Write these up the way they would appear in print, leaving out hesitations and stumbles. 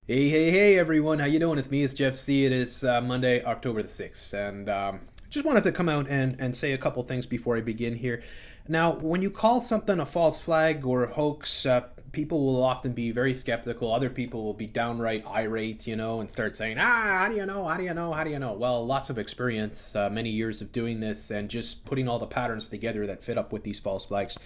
Hey, everyone. How you doing? It's Jeff C. It is Monday, October the 6th. And just wanted to come out and say a couple things before I begin here. Now, when you call something a false flag or a hoax, people will often be very skeptical. Other people will be downright irate, and start saying, how do you know? How do you know? How do you know? Well, lots of experience, many years of doing this and just putting all the patterns together that fit up with these false flags.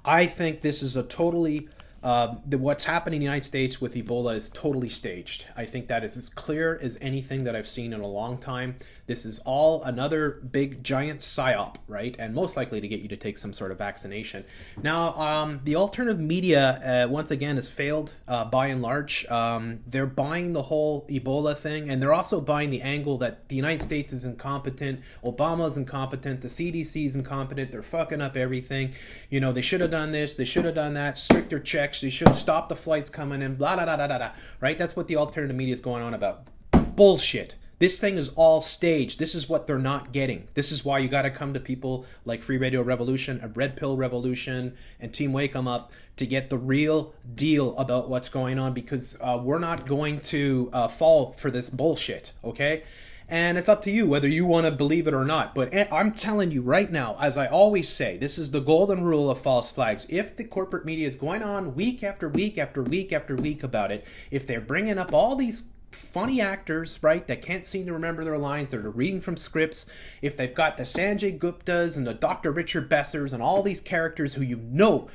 I think this is a totally what's happening in the United States with Ebola is totally staged. I think that is as clear as anything that I've seen in a long time. This is all another big giant psyop, right? And most likely to get you to take some sort of vaccination. Now, the alternative media, once again, has failed by and large. They're buying the whole Ebola thing, and they're also buying the angle that the United States is incompetent, Obama's incompetent, the CDC is incompetent, they're fucking up everything. They should have done this, they should have done that, stricter checks, they should stop the flights coming in, blah, blah, blah, blah, blah, right? That's what the alternative media is going on about. Bullshit. This thing is all staged. This is what they're not getting. This is why you got to come to people like Free Radio Revolution, a Red Pill Revolution, and Team Wake 'em Up to get the real deal about what's going on, because we're not going to fall for this bullshit, okay? And it's up to you whether you want to believe it or not. But I'm telling you right now, as I always say, this is the golden rule of false flags. If the corporate media is going on week after week after week after week about it, if they're bringing up all these funny actors, right, that can't seem to remember their lines, that are reading from scripts, if they've got the Sanjay Guptas and the Dr. Richard Bessers and all these characters who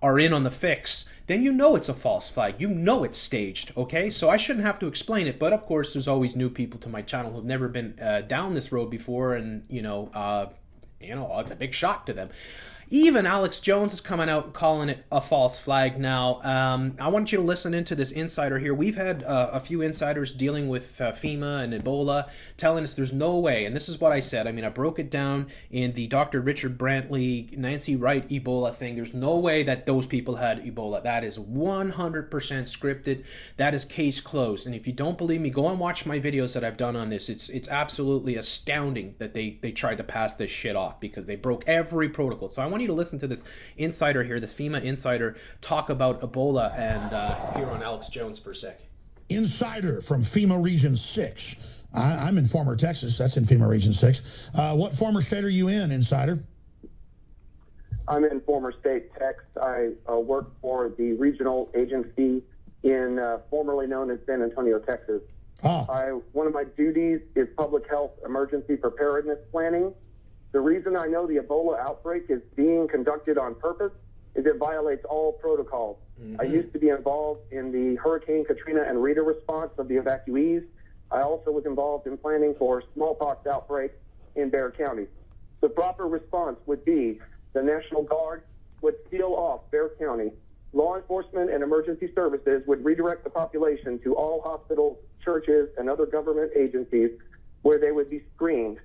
are in on the fix, then it's a false flag. It's staged, okay? So I shouldn't have to explain it, but of course there's always new people to my channel who've never been down this road before, and it's a big shock to them. Even Alex Jones is coming out calling it a false flag now. I want you to listen into this insider here. We've had a few insiders dealing with FEMA and Ebola telling us there's no way, and this is what I said. I broke it down in the Dr. Richard Brantley, Nancy Wright Ebola thing. There's no way that those people had Ebola. That is 100% scripted. That is case closed. And if you don't believe me, go and watch my videos that I've done on this. It's absolutely astounding that they tried to pass this shit off, because they broke every protocol. So I want you to listen to this insider here, this FEMA insider, talk about Ebola, and hear on Alex Jones for a sec. Insider from FEMA Region 6. I'm in former Texas. That's in FEMA Region 6. What former state are you in, Insider? I'm in former state Tex. I work for the regional agency in formerly known as San Antonio, Texas. One of my duties is public health emergency preparedness planning. The reason I know the Ebola outbreak is being conducted on purpose is it violates all protocols. Mm-hmm. I used to be involved in the Hurricane Katrina and Rita response of the evacuees. I also was involved in planning for smallpox outbreak in Bexar County. The proper response would be the National Guard would seal off Bexar County. Law enforcement and emergency services would redirect the population to all hospitals, churches, and other government agencies where they would be screened.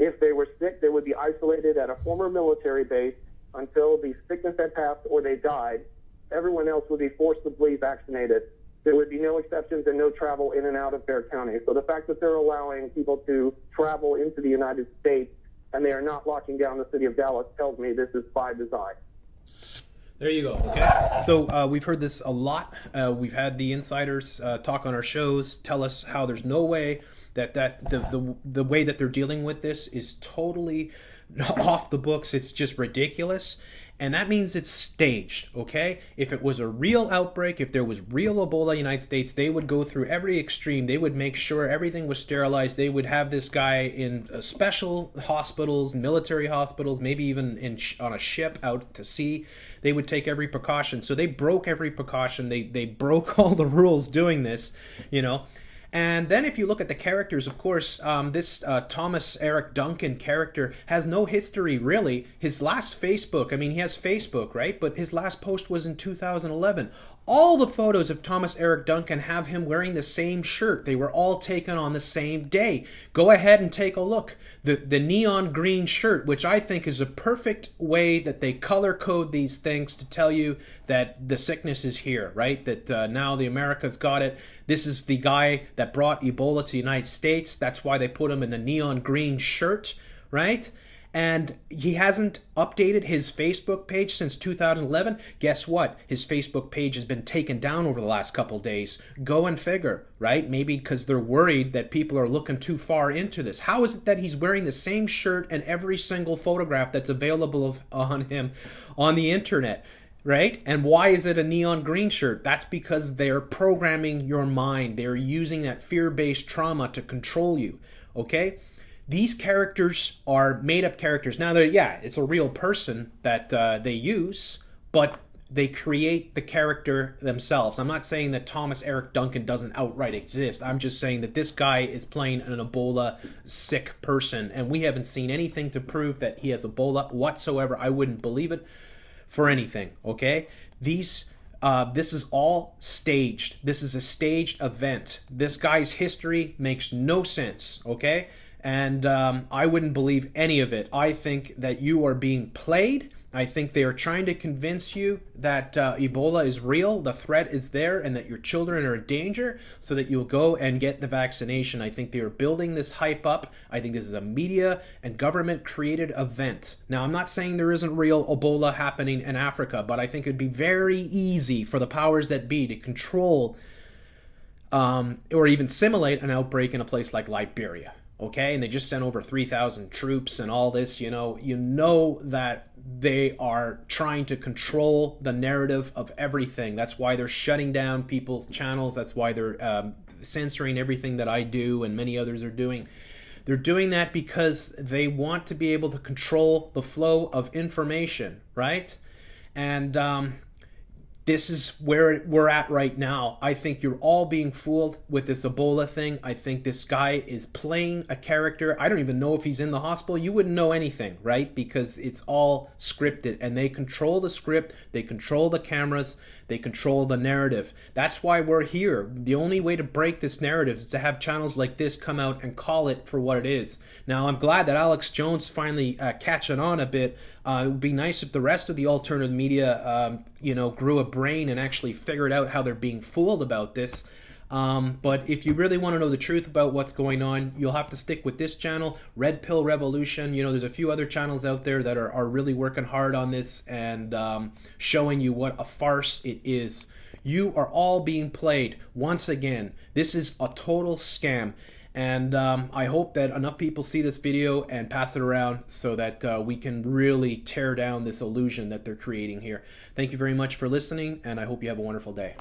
If they were sick, they would be isolated at a former military base until the sickness had passed or they died. Everyone else would be forcibly vaccinated. There would be no exceptions and no travel in and out of Bexar County. So the fact that they're allowing people to travel into the United States and they are not locking down the city of Dallas tells me this is by design. There you go. Okay. So we've heard this a lot. We've had the insiders talk on our shows, tell us how there's no way that the way that they're dealing with this is totally off the books. It's just ridiculous. And that means it's staged, okay? If it was a real outbreak, if there was real Ebola in the United States, they would go through every extreme. They would make sure everything was sterilized. They would have this guy in special hospitals, military hospitals, maybe even on a ship out to sea. They would take every precaution. So they broke every precaution. They broke all the rules doing this, And then if you look at the characters, of course, this Thomas Eric Duncan character has no history, really. His last Facebook, he has Facebook, right? But his last post was in 2011. All the photos of Thomas Eric Duncan have him wearing the same shirt. They were all taken on the same day. Go ahead and take a look. The neon green shirt, which I think is a perfect way that they color code these things to tell you that the sickness is here, right? That now the America's got it. This is the guy that brought Ebola to the United States. That's why they put him in the neon green shirt, right? And he hasn't updated his Facebook page since 2011. Guess what? His Facebook page has been taken down over the last couple days. Go and figure, right? Maybe because they're worried that people are looking too far into this. How is it that he's wearing the same shirt and every single photograph that's available on him on the internet? Right? And why is it a neon green shirt? That's because they're programming your mind. They're using that fear-based trauma to control you. Okay? These characters are made-up characters. Now, it's a real person that they use, but they create the character themselves. I'm not saying that Thomas Eric Duncan doesn't outright exist. I'm just saying that this guy is playing an Ebola sick person, and we haven't seen anything to prove that he has Ebola whatsoever. I wouldn't believe it for anything, okay? This is all staged. This is a staged event. This guy's history makes no sense, okay? And I wouldn't believe any of it. I think that you are being played. I think they are trying to convince you that Ebola is real, the threat is there, and that your children are in danger so that you'll go and get the vaccination. I think they are building this hype up. I think this is a media and government-created event. Now, I'm not saying there isn't real Ebola happening in Africa, but I think it would be very easy for the powers that be to control or even simulate an outbreak in a place like Liberia. Okay, and they just sent over 3,000 troops and all this, you know that they are trying to control the narrative of everything. That's why they're shutting down people's channels. That's why they're censoring everything that I do and many others are doing. They're doing that because they want to be able to control the flow of information, right? And this is where we're at right now. I think you're all being fooled with this Ebola thing. I think this guy is playing a character. I don't even know if he's in the hospital. You wouldn't know anything, right? Because it's all scripted, and they control the script. They control the cameras. They control the narrative. That's why we're here. The only way to break this narrative is to have channels like this come out and call it for what it is. Now, I'm glad that Alex Jones finally catching on a bit. It would be nice if the rest of the alternative media, grew a brain and actually figured out how they're being fooled about this. But if you really want to know the truth about what's going on, you'll have to stick with this channel, Red Pill Revolution. There's a few other channels out there that are really working hard on this and showing you what a farce it is. You are all being played. Once again, this is a total scam. And I hope that enough people see this video and pass it around so that we can really tear down this illusion that they're creating here. Thank you very much for listening, and I hope you have a wonderful day.